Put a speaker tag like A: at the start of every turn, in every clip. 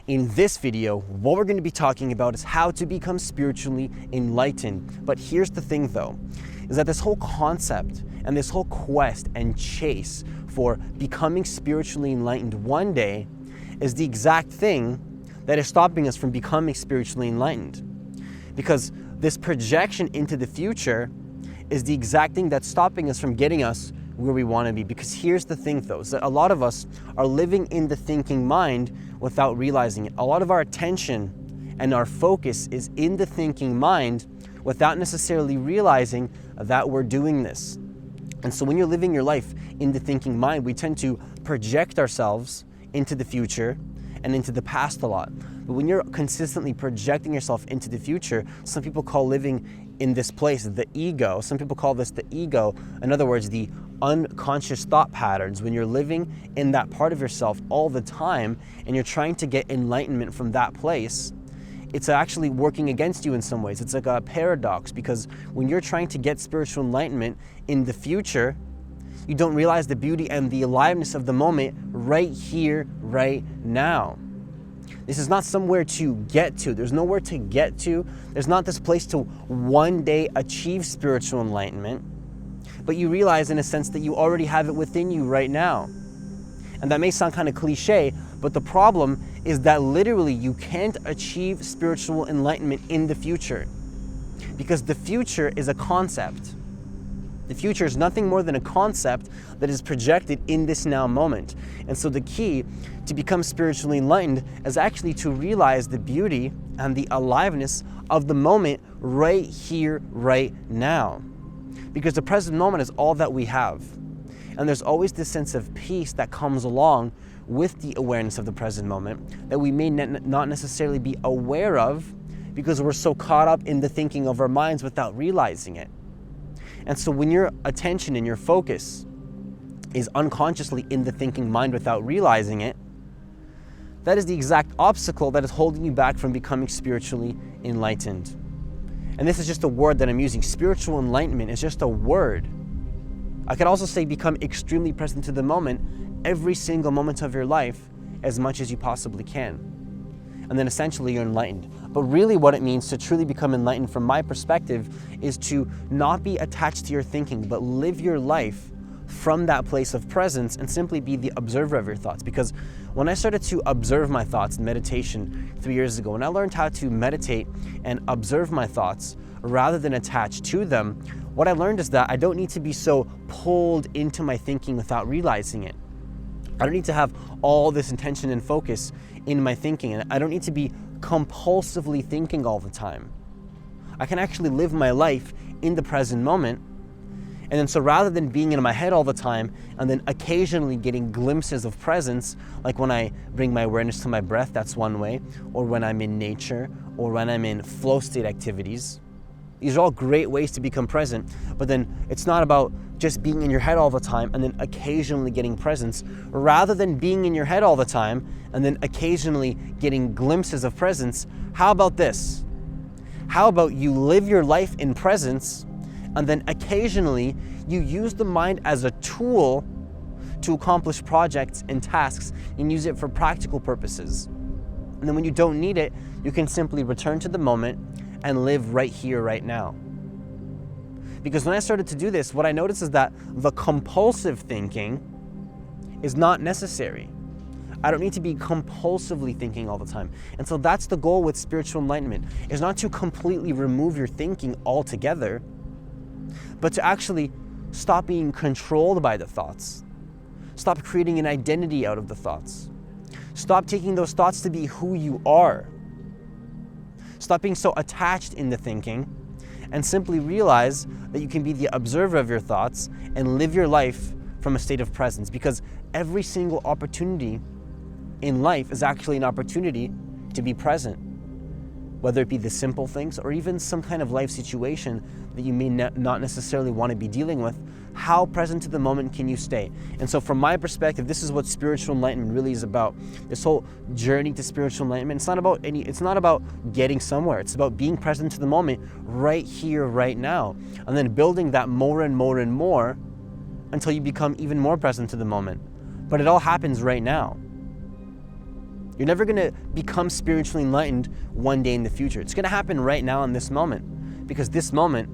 A: In this video, what we're going to be talking about is how to become spiritually enlightened. But here's the thing though, is that this whole concept and this whole quest and chase for becoming spiritually enlightened one day is the exact thing that is stopping us from becoming spiritually enlightened. Because this projection into the future is the exact thing that's stopping us from getting us where we want to be. Because here's the thing though, is that a lot of us are living in the thinking mind without realizing it. A lot of our attention and our focus is in the thinking mind without necessarily realizing that we're doing this. And so when you're living your life in the thinking mind, we tend to project ourselves into the future and into the past a lot. But when you're consistently projecting yourself into the future, some people call living in this place the ego. Some people call this the ego. In other words, the unconscious thought patterns. When you're living in that part of yourself all the time and you're trying to get enlightenment from that place, it's actually working against you in some ways. It's like a paradox, because when you're trying to get spiritual enlightenment in the future, you don't realize the beauty and the aliveness of the moment right here, right now. This is not somewhere to get to. There's nowhere to get to. There's not this place to one day achieve spiritual enlightenment. But you realize in a sense that you already have it within you right now. And that may sound kind of cliche, but the problem is that literally you can't achieve spiritual enlightenment in the future. Because the future is a concept. The future is nothing more than a concept that is projected in this now moment. And so the key to become spiritually enlightened is actually to realize the beauty and the aliveness of the moment right here, right now. Because the present moment is all that we have. And there's always this sense of peace that comes along with the awareness of the present moment that we may not necessarily be aware of because we're so caught up in the thinking of our minds without realizing it. And so when your attention and your focus is unconsciously in the thinking mind without realizing it, that is the exact obstacle that is holding you back from becoming spiritually enlightened. And this is just a word that I'm using. Spiritual enlightenment is just a word. I could also say become extremely present to the moment every single moment of your life as much as you possibly can. And then essentially you're enlightened. But really what it means to truly become enlightened from my perspective is to not be attached to your thinking, but live your life from that place of presence and simply be the observer of your thoughts. Because when I started to observe my thoughts in meditation 3 years ago, when I learned how to meditate and observe my thoughts rather than attach to them, what I learned is that I don't need to be so pulled into my thinking without realizing it. I don't need to have all this intention and focus in my thinking, and I don't need to be compulsively thinking all the time. I can actually live my life in the present moment. And then so rather than being in my head all the time and then occasionally getting glimpses of presence, like when I bring my awareness to my breath, that's one way, or when I'm in nature, or when I'm in flow state activities. These are all great ways to become present, but then it's not about just being in your head all the time and then occasionally getting presence. Rather than being in your head all the time and then occasionally getting glimpses of presence, how about this? How about you live your life in presence and then occasionally you use the mind as a tool to accomplish projects and tasks and use it for practical purposes. And then when you don't need it, you can simply return to the moment and live right here, right now. Because when I started to do this, what I noticed is that the compulsive thinking is not necessary. I don't need to be compulsively thinking all the time. And so that's the goal with spiritual enlightenment, is not to completely remove your thinking altogether, but to actually stop being controlled by the thoughts. Stop creating an identity out of the thoughts. Stop taking those thoughts to be who you are. Stop being so attached in the thinking and simply realize that you can be the observer of your thoughts and live your life from a state of presence. Because every single opportunity in life is actually an opportunity to be present. Whether it be the simple things or even some kind of life situation that you may not necessarily want to be dealing with, how present to the moment can you stay? And so from my perspective, this is what spiritual enlightenment really is about. This whole journey to spiritual enlightenment, it's not about getting somewhere. It's about being present to the moment right here, right now. And then building that more and more and more until you become even more present to the moment. But it all happens right now. You're never going to become spiritually enlightened one day in the future. It's going to happen right now in this moment, because this moment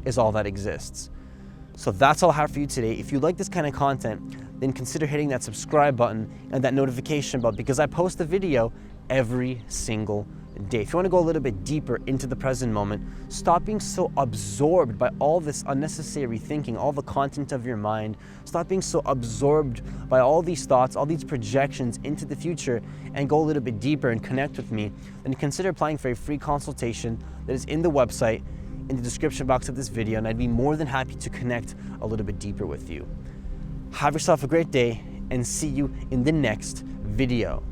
A: is all that exists. So that's all I have for you today. If you like this kind of content, then consider hitting that subscribe button and that notification bell, because I post a video every single day. If you want to go a little bit deeper into the present moment, stop being so absorbed by all this unnecessary thinking, all the content of your mind. Stop being so absorbed by all these thoughts, all these projections into the future, and go a little bit deeper and connect with me. Then consider applying for a free consultation that is in the website, in the description box of this video, and I'd be more than happy to connect a little bit deeper with you. Have yourself a great day, and see you in the next video.